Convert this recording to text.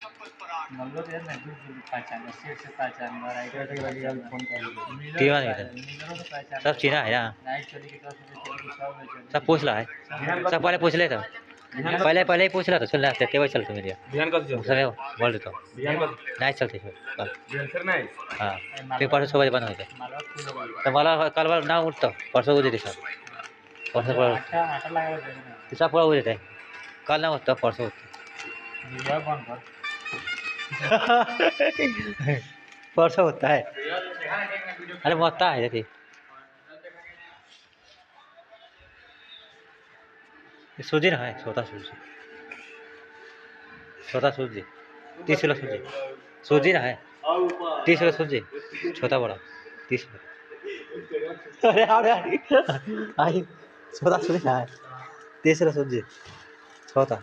number यार नहीं दूर पहचान स्टेट से पहचान राइट से फोन कर तीवा नहीं सब चीना है ना नाइट चली की तरफ से चली सब सब पूछ रहा है सब पहले पूछ ले तो पहले ही पूछ रहा था चल रहा तेरे चलते मेरे ध्यान कर जो सर बोल देता हूँ ध्यान कर नहीं चलते कल ध्यान सर नहीं हाँ फिर परसों 6 बजे बंद हो जाए मालवा फुल हो गई तो वाला कल वाला ना उठता परसों हो जाते सर परसों पूरा आटा आटा लगा देना सब पूरा हो जाता है कल ना उठता परसों वीडियो बंद कर परसों होता है अरे मरता है जैसे सूजी ना है छोटा सूजी 30 किलो सूजी ना है 30 किलो सूजी छोटा बड़ा 30 किलो अरे आई छोटा सूजी ना है 30 किलो सूजी छोटा